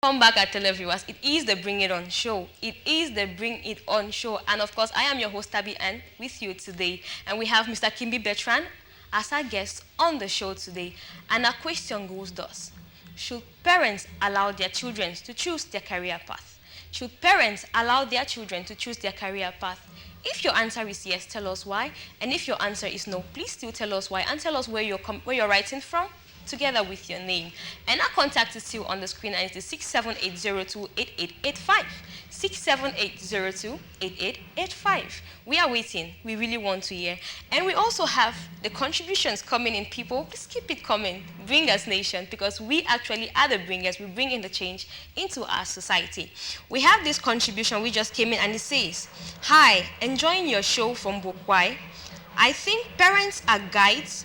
Come back and tell viewers, it is the Bring It On show. It is the Bring It On show. And of course, I am your host, Tabi, and with you today. And we have Mr. Kimbi Bertrand as our guest on the show today. And our question goes thus: should parents allow their children to choose their career path? Should parents allow their children to choose their career path? If your answer is yes, tell us why. And if your answer is no, please still tell us why. And tell us where you're writing from, together with your name. And our contact is still on the screen, and it's 678028885. 678028885. We are waiting. We really want to hear. And we also have the contributions coming in, people. Please keep it coming. Bring us nation, because we actually are the bringers. We bring in the change into our society. We have this contribution. We just came in, and it says, "Hi, enjoying your show from Bokwai. I think parents are guides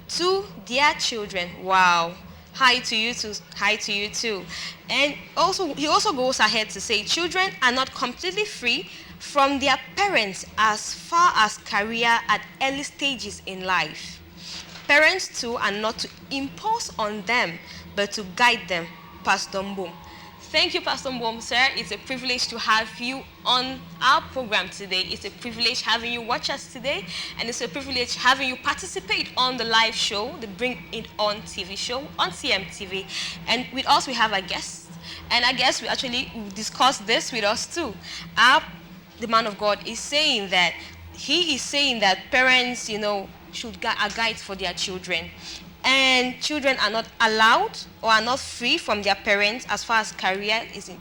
to their children." Wow. Hi to you too. Hi to you too. And also, he also goes ahead to say, children are not completely free from their parents as far as career at early stages in life. Parents too are not to impose on them, but to guide them. Pastor Boom. Thank you, Pastor Mbom, sir. It's a privilege to have you on our program today. It's a privilege having you watch us today. And it's a privilege having you participate on the live show, the Bring It On TV show on CMTV. And with us, we have a guest. And I guess we actually discussed this with us too. The man of God is saying that, parents, should are guides for their children. And children are not allowed or are not free from their parents as far as career is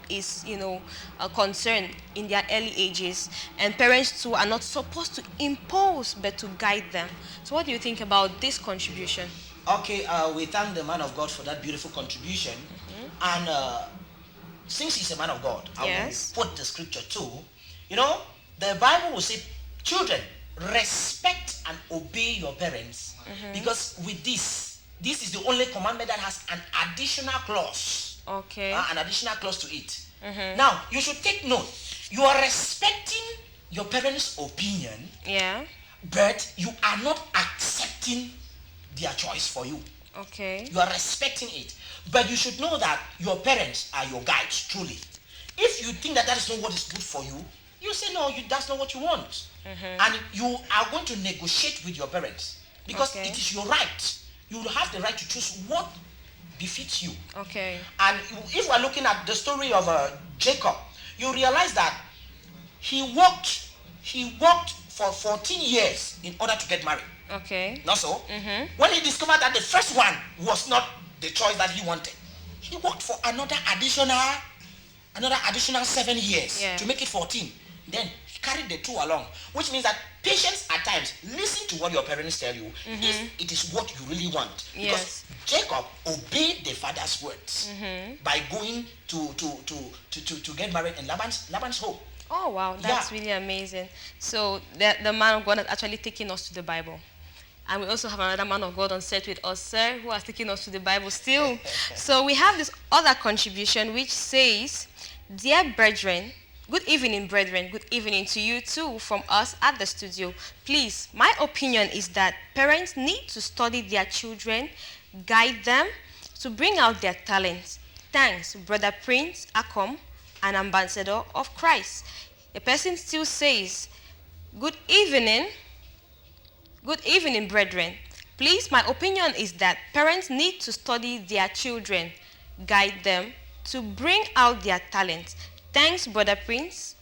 concerned in their early ages. And parents too are not supposed to impose but to guide them. So what do you think about this contribution? Okay, we thank the man of God for that beautiful contribution. And since he's a man of God, I will quote the scripture too. The Bible will say, children, respect and obey your parents, because with this is the only commandment that has an additional clause. Okay. An additional clause to it. Now, you should take note. You are respecting your parents' opinion, but you are not accepting their choice for you. Okay. You are respecting it. But you should know that your parents are your guides, truly. If you think that is not what is good for you, you say, no, that's not what you want. And you are going to negotiate with your parents, because it is your right. You will have the right to choose what befits you. Okay. And if we are looking at the story of Jacob, you realize that he worked for 14 years in order to get married. Okay. Not so? When he discovered that the first one was not the choice that he wanted, he worked for another additional 7 years to make it 14. Then he carried the two along, which means that patience at times. Listen to what your parents tell you if it is what you really want. Because Jacob obeyed the father's words by going to get married in Laban's home. Oh wow, that's really amazing. So the man of God has actually taken us to the Bible. And we also have another man of God on set with us, sir, who has taken us to the Bible still. So we have this other contribution which says, "Dear brethren," good evening, brethren. Good evening to you too from us at the studio. Please, my opinion is that parents need to study their children, guide them to bring out their talents. Thanks, Brother Prince Akom, an ambassador of Christ. The person still says, good evening, brethren. Please, my opinion is that parents need to study their children, guide them to bring out their talents. Thanks, Brother Prince.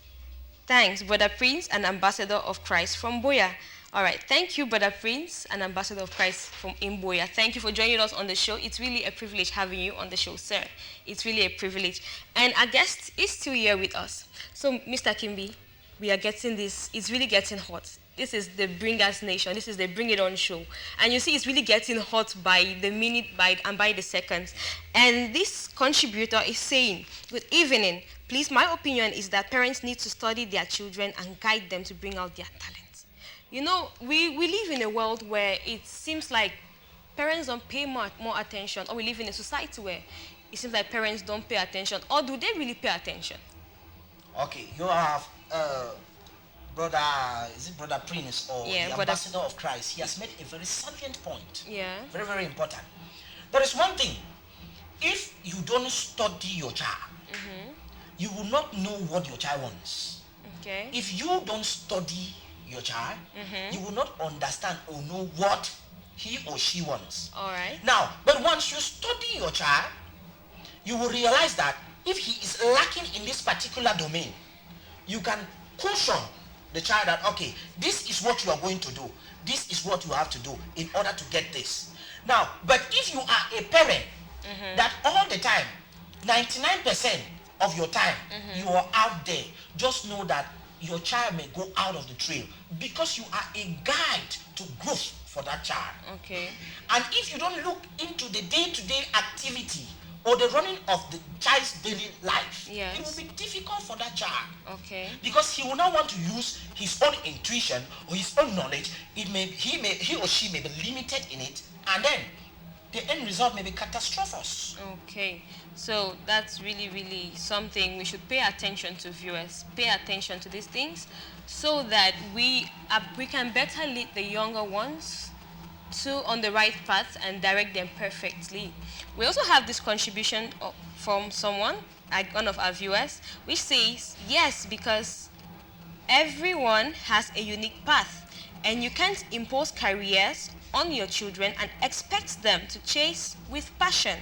Thanks, Brother Prince, an ambassador of Christ from Boya. All right. Thank you, Brother Prince, an ambassador of Christ from Boya. Thank you for joining us on the show. It's really a privilege having you on the show, sir. It's really a privilege. And our guest is still here with us. So, Mr. Kimbi, we are getting this. It's really getting hot. This is the Bring Us Nation. This is the Bring It On show. And you see, it's really getting hot by the minute, by the seconds. And this contributor is saying, good evening. Please, my opinion is that parents need to study their children and guide them to bring out their talents. We live in a world where it seems like parents don't pay more attention, or we live in a society where it seems like parents don't pay attention. Or do they really pay attention? Okay, you have Brother Prince or the ambassador of Christ? He has made a very salient point. Yeah. Very, very important. There is one thing. if you don't study your child, you will not know what your child wants. Okay. If you don't study your child, you will not understand or know what he or she wants. All right. Now, but once you study your child, you will realize that if he is lacking in this particular domain, you can caution the child that, okay, this is what you are going to do. This is what you have to do in order to get this. Now, but if you are a parent that all the time, 99% of your time, you are out there, just know that your child may go out of the trail because you are a guide to growth for that child. Okay. And if you don't look into the day-to-day activity or the running of the child's daily life, yes, it will be difficult for that child. Okay. Because he will not want to use his own intuition or his own knowledge. He or she may be limited in it, and then the end result may be catastrophic. Okay. So that's really, really something we should pay attention to, viewers. Pay attention to these things so that we can better lead the younger ones on the right path and direct them perfectly. We also have this contribution from someone, like one of our viewers, which says, yes, because everyone has a unique path and you can't impose careers on your children and expect them to chase with passion.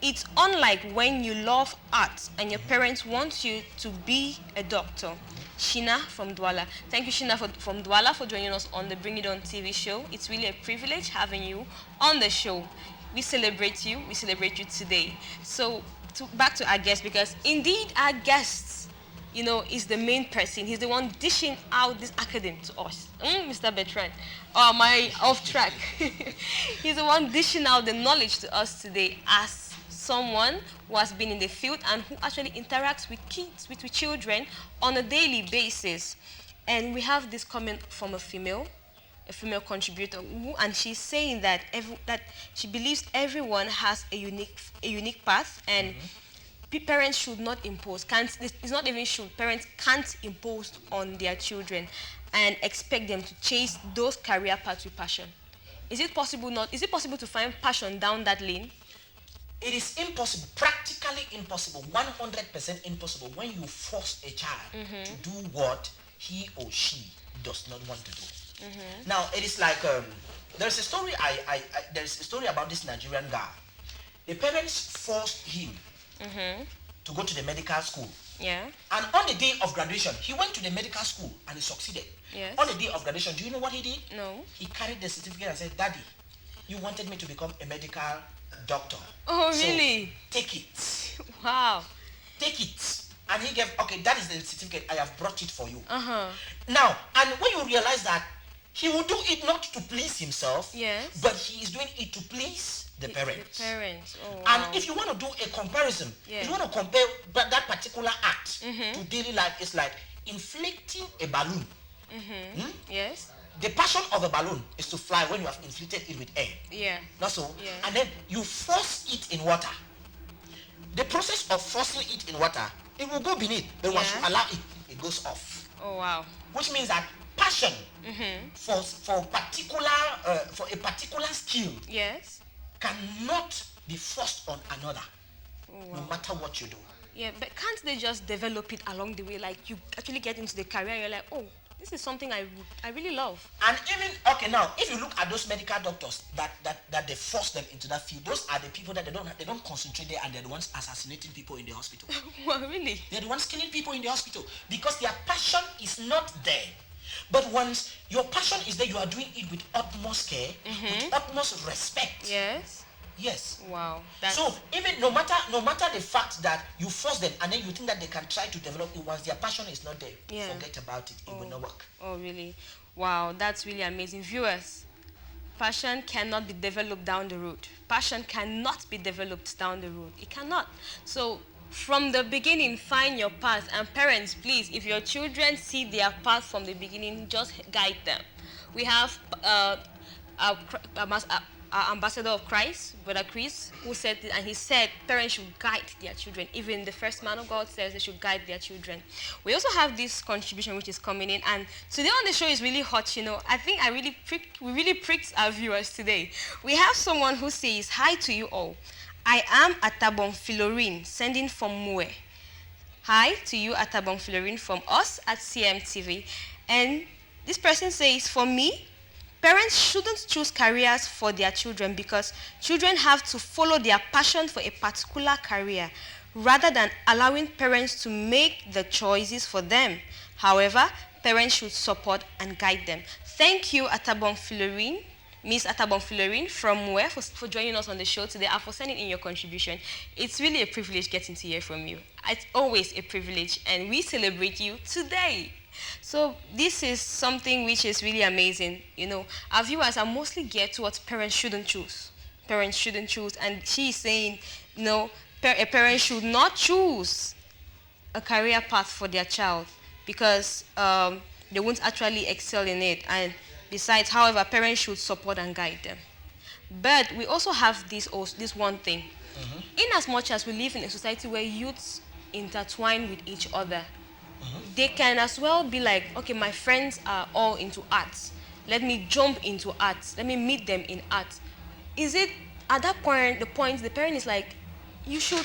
It's unlike when you love art and your parents want you to be a doctor. Shina from Douala. Thank you, Shina from Douala, for joining us on the Bring It On TV show. It's really a privilege having you on the show. We celebrate you. We celebrate you today. So back to our guest, because indeed our guest, is the main person. He's the one dishing out this academy to us. Mr. Bertrand. Oh, am I off track? He's the one dishing out the knowledge to us today as someone who has been in the field and who actually interacts with kids, with children on a daily basis. And we have this comment from a female contributor, and she's saying that she believes everyone has a unique path, and parents should not impose. Parents can't impose on their children and expect them to chase those career paths with passion. Is it possible to find passion down that lane? It is impossible, practically impossible, 100% impossible when you force a child to do what he or she does not want to do. Now, it is like, there's a story about this Nigerian guy. The parents forced him to go to the medical school. Yeah. And on the day of graduation, he went to the medical school and he succeeded. Yes. On the day of graduation, do you know what he did? No. He carried the certificate and said, Daddy, you wanted me to become a medical doctor. Oh, really? So take it. Wow. Take it. And he gave, okay, that is the certificate. I have brought it for you. Now, and when you realize that he will do it not to please himself, yes, but he is doing it to please the parents. The parents. Oh, wow. And if you want to do a comparison, if you want to compare that particular act to daily life, it's like inflating a balloon. Yes. The passion of a balloon is to fly when you have inflated it with air. Yeah. Not so? Yeah. And then you force it in water. The process of forcing it in water, it will go beneath, but once you allow it, it goes off. Oh, wow. Which means that passion for a particular skill, yes, cannot be forced on another, wow, no matter what you do. Yeah, but can't they just develop it along the way? Like you actually get into the career, you're like, oh, this is something I really love. And even, okay, now, if you look at those medical doctors that they force them into that field, those are the people that they don't concentrate there, and they're the ones assassinating people in the hospital. Well, really? They're the ones killing people in the hospital because their passion is not there. But once your passion is there, you are doing it with utmost care, with utmost respect. Yes. Yes. Wow. So even no matter the fact that you force them and then you think that they can try to develop it, once their passion is not there, forget about it. It will not work. Oh, really? Wow, that's really amazing. Viewers, passion cannot be developed down the road. Passion cannot be developed down the road. It cannot. So from the beginning, find your path. And parents, please, if your children see their path from the beginning, just guide them. We have our ambassador of Christ, Brother Chris, who said it, and he said parents should guide their children. Even the first man of God says they should guide their children. We also have this contribution which is coming in, and today on the show is really hot. I think we really pricked our viewers today. We have someone who says, hi to you all. I am Atabon Filorine, sending from Mue. Hi to you, Atabon Filorine, from us at CMTV. And this person says, for me, parents shouldn't choose careers for their children because children have to follow their passion for a particular career rather than allowing parents to make the choices for them. However, parents should support and guide them. Thank you, Atabon Filorine, Miss Atabon Filorine from where for joining us on the show today and for sending in your contribution. It's really a privilege getting to hear from you. It's always a privilege, and we celebrate you today. So this is something which is really amazing. You know, our viewers are mostly geared towards parents shouldn't choose. Parents shouldn't choose, and she is saying, you know, a parent should not choose a career path for their child because they won't actually excel in it. And besides, however, parents should support and guide them. But we also have this one thing. In as much as we live in a society where youths intertwine with each other, they can as well be like, okay, my friends are all into arts. Let me jump into arts. Let me meet them in arts. Is it at that point, the parent is like, you should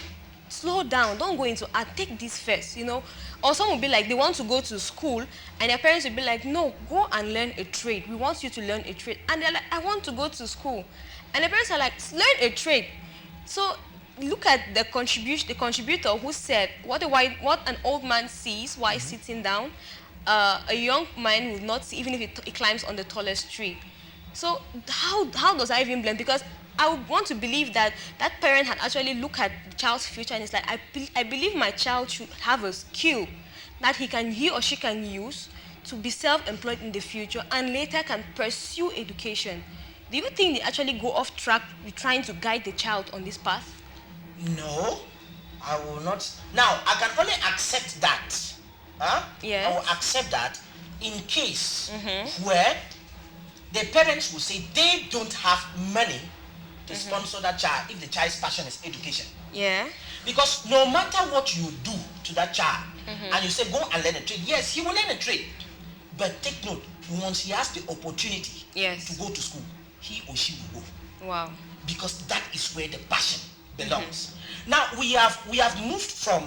slow down. Don't go into art. Take this first, you know. Or some will be like, they want to go to school, and their parents will be like, no, go and learn a trade. We want you to learn a trade. And they're like, I want to go to school. And the parents are like, learn a trade. So look at the contributor who said, what an old man sees while sitting down, a young man will not see, even if he climbs on the tallest tree. So how does I even blame? Because I would want to believe that that parent had actually looked at the child's future and it's like, I believe my child should have a skill that he or she can use to be self-employed in the future and later can pursue education. Do you think they actually go off track with trying to guide the child on this path? No, I will not. Now, I can only accept that. Yes. I will accept that in case where the parents will say they don't have money to sponsor that child if the child's passion is education. Yeah. Because no matter what you do to that child, and you say go and learn a trade, yes, he will learn a trade. But take note, once he has the opportunity to go to school, he or she will go. Wow. Because that is where the passion belongs. Now we have moved from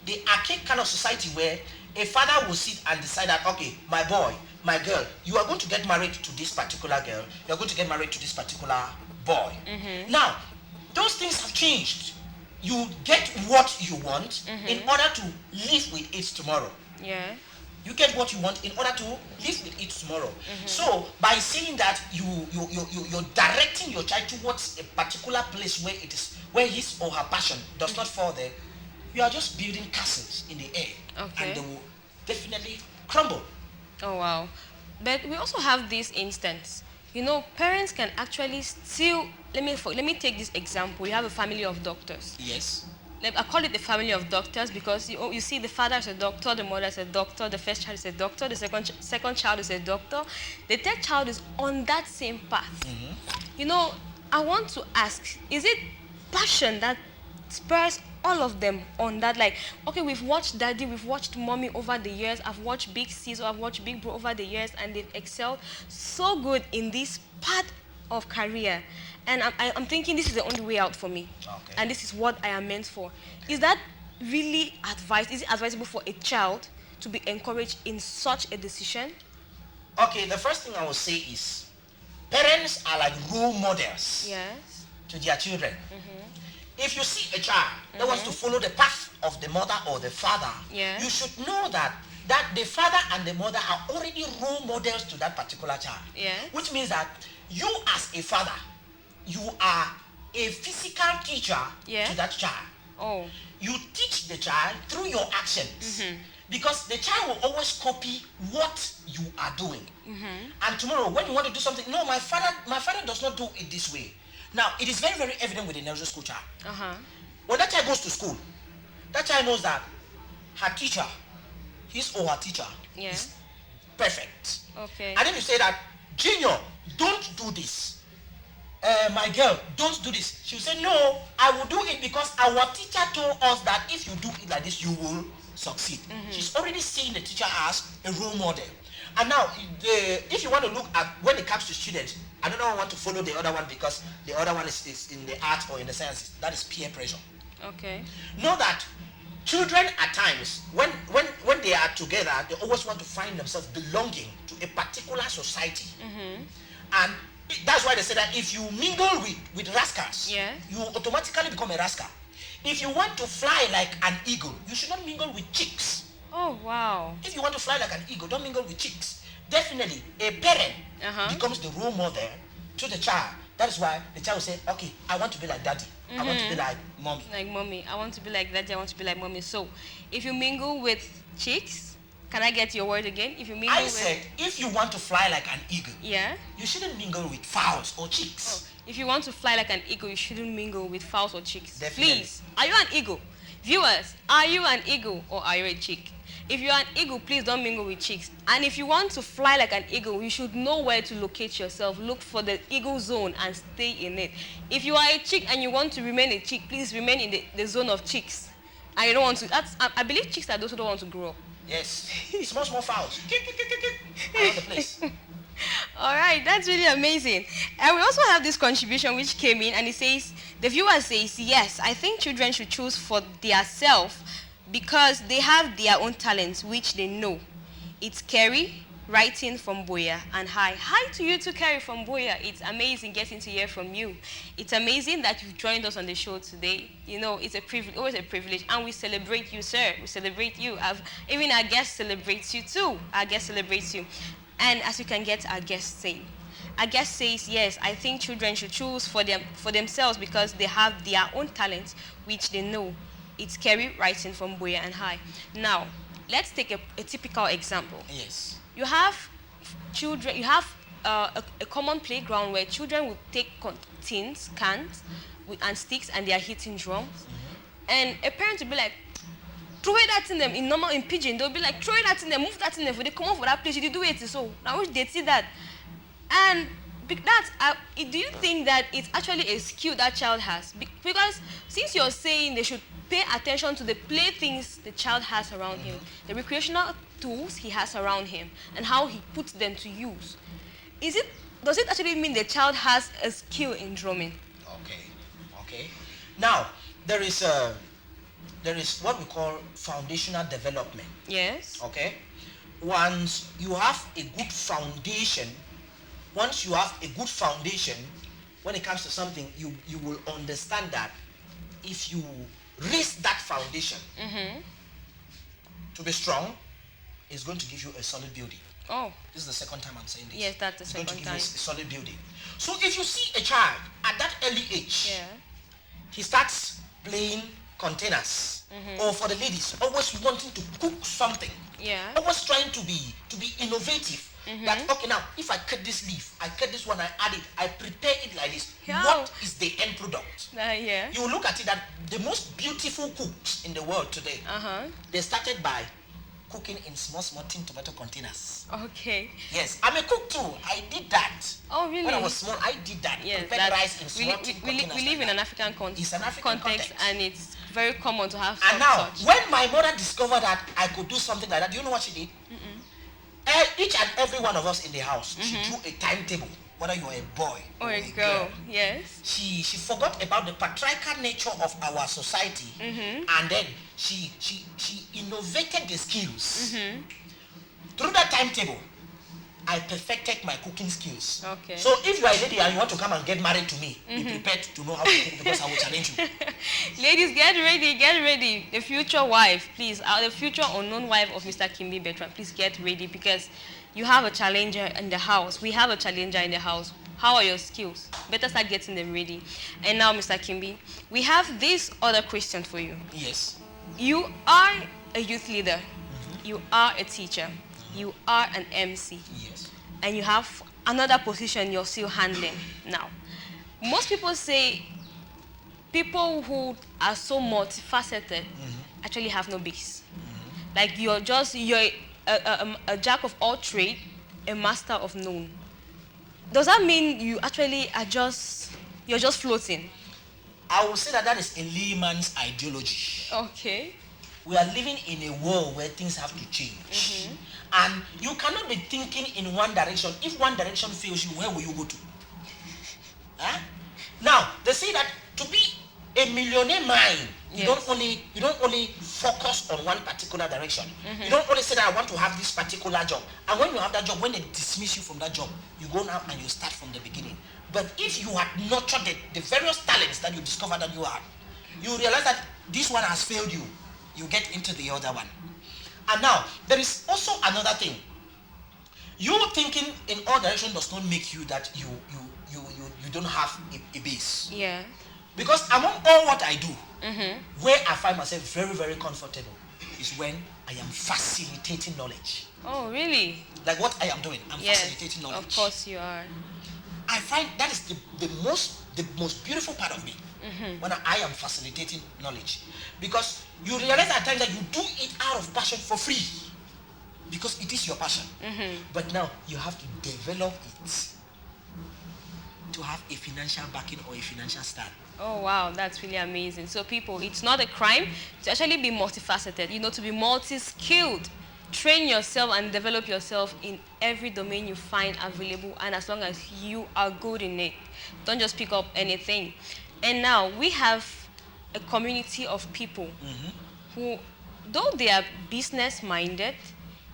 the archaic kind of society where a father will sit and decide that, okay, my boy, my girl, you are going to get married to this particular girl, you are going to get married to this particular boy. Now, those things have changed. You get what you want in order to live with it tomorrow. Yeah. You get what you want in order to live with it tomorrow. So by saying that you're directing your child towards a particular place where his or her passion does not fall there, you are just building castles in the air, and they will definitely crumble. Oh wow. But we also have this instance. You know, parents can actually still, let me take this example. You have a family of doctors. Yes. I call it the family of doctors because you see the father is a doctor, the mother is a doctor, the first child is a doctor, the second child is a doctor, the third child is on that same path. You know, I want to ask, is it passion that spurs all of them on that? Like, okay, we've watched daddy, we've watched mommy over the years, I've watched big sis, I've watched big bro over the years, and they've excelled so good in this part of career. And I'm thinking this is the only way out for me. Okay. And this is what I am meant for. Is that really advised? Is it advisable for a child to be encouraged in such a decision? Okay, the first thing I will say is parents are like role models to their children. If you see a child that wants to follow the path of the mother or the father, you should know that the father and the mother are already role models to that particular child. Which means that you as a father, you are a physical teacher to that child. You teach the child through your actions. Because the child will always copy what you are doing. And tomorrow, when you want to do something, no, my father does not do it this way. Now, it is very, very evident with a nursery school child. When that child goes to school, that child knows that her teacher, his or her teacher, is perfect. And then you say that, Junior, don't do this. My girl, don't do this. She'll say, no, I will do it because our teacher told us that if you do it like this, you will succeed. She's already seeing the teacher as a role model. And now, if you want to look at when it comes to students, I don't want to follow the other one because the other one is in the arts or in the sciences. That is peer pressure. Okay. Know that children at times, when they are together, they always want to find themselves belonging to a particular society. And that's why they say that if you mingle with rascals, you automatically become a rascal. If you want to fly like an eagle, you should not mingle with chicks. Oh, wow. If you want to fly like an eagle, don't mingle with chicks. Definitely, a parent becomes the role model to the child. That is why the child will say, okay, I want to be like daddy. I want to be like mommy. Like mommy. I want to be like daddy. I want to be like mommy. So, if you mingle with chicks, can I get your word again? If you mingle said, if you want to fly like an eagle, you shouldn't mingle with fowls or chicks. Oh, if you want to fly like an eagle, you shouldn't mingle with fowls or chicks. Definitely. Please, are you an eagle? Viewers, are you an eagle or are you a chick? If you're an eagle, please don't mingle with chicks. And if you want to fly like an eagle, you should know where to locate yourself. Look for the eagle zone and stay in it. If you are a chick and you want to remain a chick, please remain in the zone of chicks. And you don't want to. I believe chicks are those who don't want to grow up. Yes. Small fowls. Around the place. All right, that's really amazing. And we also have this contribution which came in, and it says, the viewer says, yes, I think children should choose for their self because they have their own talents which they know. It's Kerry writing from Boya, and hi to you too, Kerry from Boya. It's amazing getting to hear from you. It's amazing that you've joined us on the show today. You know, it's a privilege, always a privilege, and we celebrate you, sir. We celebrate you. Even our guest celebrates you too. Our guest celebrates you. And as you can get our guest saying, our guest says, yes, I think children should choose for themselves because they have their own talents which they know. It's Kerry writing from Boya, and hi. Now, let's take a typical example. Yes. You have children, you have a common playground where children will take cans, and sticks, and they are hitting drums. And a parent will be like, throw it at them in pidgin. They'll be like, throw it at them, move that in them. For they come up for that place, you do it. So now they see that. And that, do you think that it's actually a skill that child has? Because since you're saying they should pay attention to the playthings the child has around him, the recreational tools he has around him, and how he puts them to use. Does it actually mean the child has a skill in drumming? Okay. Now, there is what we call foundational development. Yes. Okay. Once you have a good foundation, when it comes to something, you will understand that if you raise that foundation to be strong, it's going to give you a solid building. Oh. This is the second time I'm saying this. Yes, that's the second time. It's going to give you a solid building. So if you see a child at that early age, he starts playing containers, or for the ladies, always wanting to cook something, always trying to be innovative. That, okay, now if I cut this leaf, I cut this one, I add it, I prepare it like this. What is the end product? You will look at it that the most beautiful cooks in the world today, they started by cooking in small tin tomato containers. Okay. Yes, I'm a cook too. I did that. Oh, really? When I was small, I did that. Yes, prepared rice in small tin containers. We live in an African context. It's an African context, and it's very common to have. And now, when my mother discovered that I could do something like that, do you know what she did? Each and every one of us in the house, she drew a timetable, whether you're a boy or a girl. Yes. She forgot about the patriarchal nature of our society, and then she innovated the skills. Through that timetable, I perfected my cooking skills. Okay. So if you are a lady and you want to come and get married to me, be prepared to know how to cook because I will challenge you. Ladies, get ready. The future wife, please, the future unknown wife of Mr. Kimbi Bertrand, please get ready because you have a challenger in the house. We have a challenger in the house. How are your skills? Better start getting them ready. And now, Mr. Kimbi, we have this other question for you. Yes. You are a youth leader. You are a teacher. You are an MC. Yes. And you have another position you're still handling now. Most people say people who are so multifaceted actually have no base. Like you're a jack of all trade, a master of none. Does that mean you actually are you're just floating? I will say that is a layman's ideology. Okay. we are living in a world where things have to change. And you cannot be thinking in one direction. If one direction fails you, where will you go to? Huh? Now, they say that to be a millionaire mind, you don't only focus on one particular direction. You don't only say that I want to have this particular job. And when you have that job, when they dismiss you from that job, you go now and you start from the beginning. But if you had nurtured the various talents that you discovered that you had, you realize that this one has failed you. You get into the other one. And now, there is also another thing. You thinking in all directions does not make you that you don't have a base. Yeah. Because among all what I do, where I find myself very, very comfortable is when I am facilitating knowledge. Oh, really? Like what I am doing, I'm facilitating knowledge. Of course you are. I find that is the most beautiful part of me, when I am facilitating knowledge. Because you realize at times that you do it out of passion for free. Because it is your passion. But now you have to develop it to have a financial backing or a financial stand. Oh wow, that's really amazing. So people, it's not a crime to actually be multifaceted, to be multi-skilled. Train yourself and develop yourself in every domain you find available, and as long as you are good in it. Don't just pick up anything. And now we have a community of people who, though they are business-minded,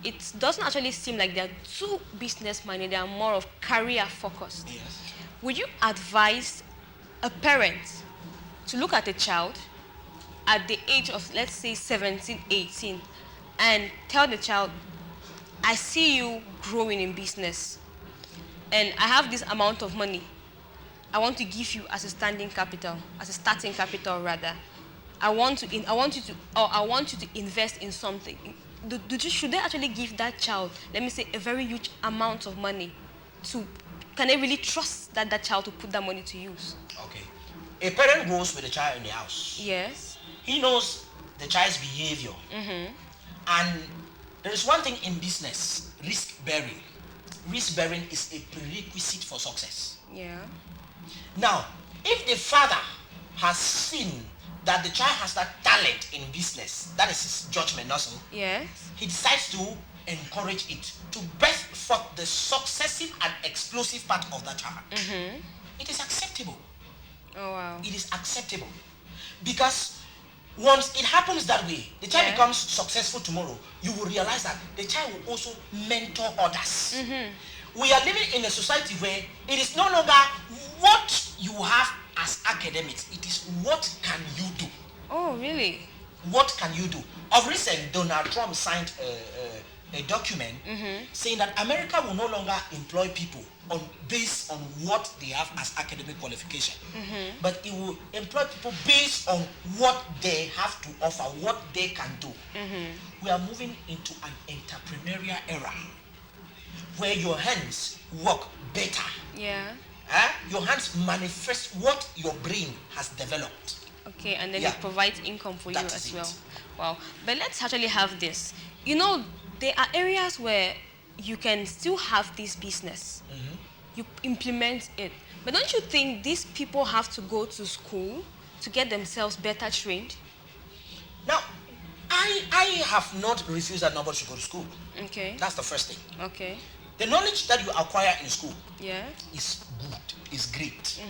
it doesn't actually seem like they're too business-minded. They are more of career-focused. Yes. Would you advise a parent to look at a child at the age of, let's say, 17, 18, and tell the child, I see you growing in business, and I have this amount of money I want to give you as a starting capital rather. I want you to invest in something. Should they actually give that child, let me say, a very huge amount of money can they really trust that child to put that money to use? Okay. A parent goes with a child in the house. Yes. He knows the child's behavior. And there is one thing in business, risk bearing. Risk bearing is a prerequisite for success. Yeah. Now, if the father has seen that the child has that talent in business, that is his judgment also. Yes. He decides to encourage it to birth forth the successive and explosive part of that child. It is acceptable. Oh wow. It is acceptable. Because once it happens that way, the child becomes successful tomorrow, you will realize that the child will also mentor others. We are living in a society where it is no longer what you have as academics, it is what can you do. Oh, really? What can you do? Of recent, Donald Trump signed a document saying that America will no longer employ people based on what they have as academic qualification, but it will employ people based on what they have to offer, what they can do. We are moving into an entrepreneurial era where your hands work better. Yeah. Your hands manifest what your brain has developed. Okay, and then it provides income for you as well. Wow. But let's actually have this. There are areas where you can still have this business. You implement it. But don't you think these people have to go to school to get themselves better trained? Now, I have not refused that nobody should go to school. Okay. That's the first thing. Okay. The knowledge that you acquire in school is good, is great.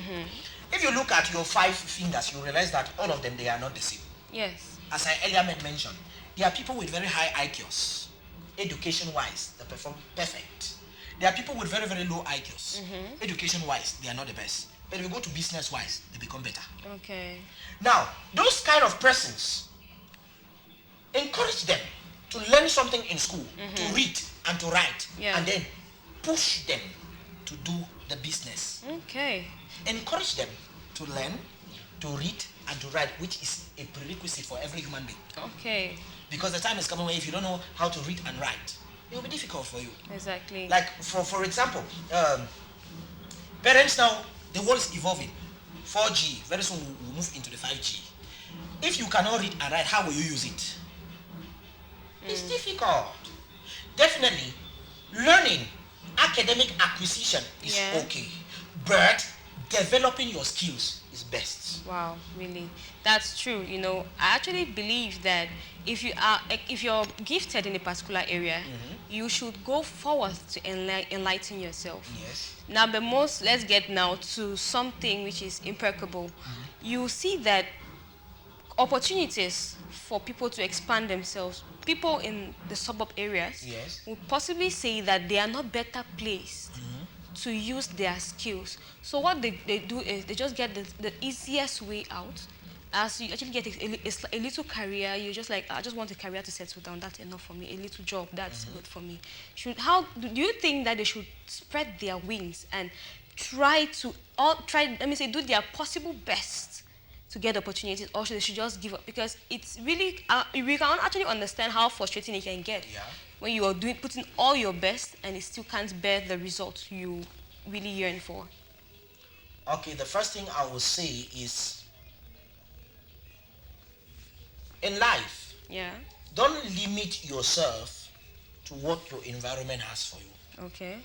If you look at your 5 fingers, you realize that all of them, they are not the same. Yes. As I earlier mentioned, there are people with very high IQs. Education-wise, they perform perfect. There are people with very, very low IQs. Education-wise, they are not the best. But if you go to business-wise, they become better. Okay. Now, those kind of persons, encourage them to learn something in school, to read and to write, and then push them to do the business. Okay. Encourage them to learn, to read, and to write, which is a prerequisite for every human being. Okay. Because the time is coming where if you don't know how to read and write, it will be difficult for you. Exactly. Like, for example, parents now, the world is evolving. 4G, very soon we'll move into the 5G. If you cannot read and write, how will you use it? It's difficult. Definitely, learning, academic acquisition is okay. But developing your skills is best. Wow, really, that's true. You know, I actually believe that if you're gifted in a particular area, you should go forward to enlighten yourself. Yes. Now, let's get now to something which is impeccable. You see that opportunities for people to expand themselves, people in the suburb areas, yes, would possibly say that they are not better placed to use their skills. So what they do is they just get the easiest way out. As you actually get a little career, you're just like, I just want a career to settle down, that's enough for me. A little job, that's good for me. Do you think that they should spread their wings and do their possible best to get opportunities, or they should just give up? Because it's really, we can actually understand how frustrating it can get when you are putting all your best and it still can't bear the results you really yearn for. Okay, the first thing I will say is, in life, don't limit yourself to what your environment has for you. Okay.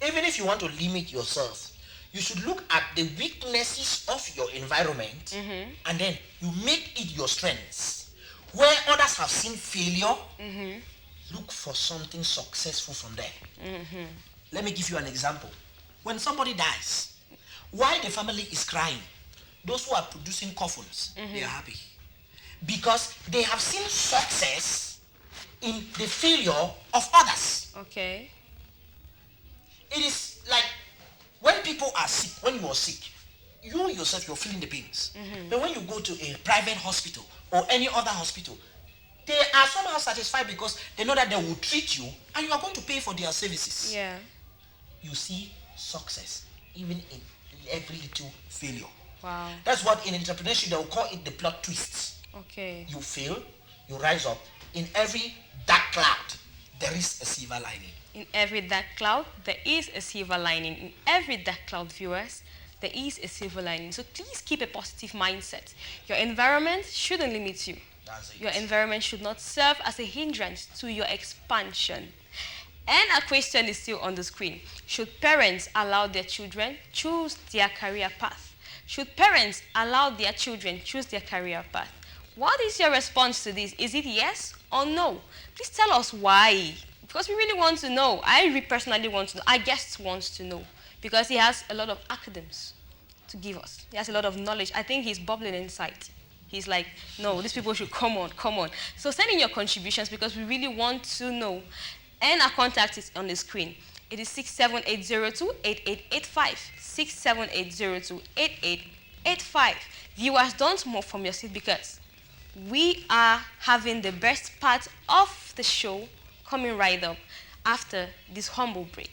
Even if you want to limit yourself, you should look at the weaknesses of your environment and then you make it your strengths. Where others have seen failure, look for something successful from there. Let me give you an example. When somebody dies, why the family is crying? Those who are producing coffins, they are happy. Because they have seen success in the failure of others. Okay. It is like when people are sick, when you are sick, you yourself, you're feeling the pains. But when you go to a private hospital or any other hospital, they are somehow satisfied because they know that they will treat you and you are going to pay for their services. Yeah. You see success even in every little failure. Wow. That's what in entrepreneurship they will call it the plot twists. Okay. You fail, you rise up. In every dark cloud, there is a silver lining. In every dark cloud, there is a silver lining. In every dark cloud, viewers, there is a silver lining. So please keep a positive mindset. Your environment shouldn't limit you. That's it. Your environment should not serve as a hindrance to your expansion. And a question is still on the screen. Should parents allow their children choose their career path? Should parents allow their children choose their career path? What is your response to this? Is it yes or no? Please tell us why. Because we really want to know. I personally want to know. Our guest wants to know. Because he has a lot of acronyms to give us. He has a lot of knowledge. I think he's bubbling inside. He's like, no, these people should come on. So send in your contributions because we really want to know. And our contact is on the screen. It is 67802-8885. 67802-8885. Viewers, don't move from your seat because we are having the best part of the show coming right up after this humble break.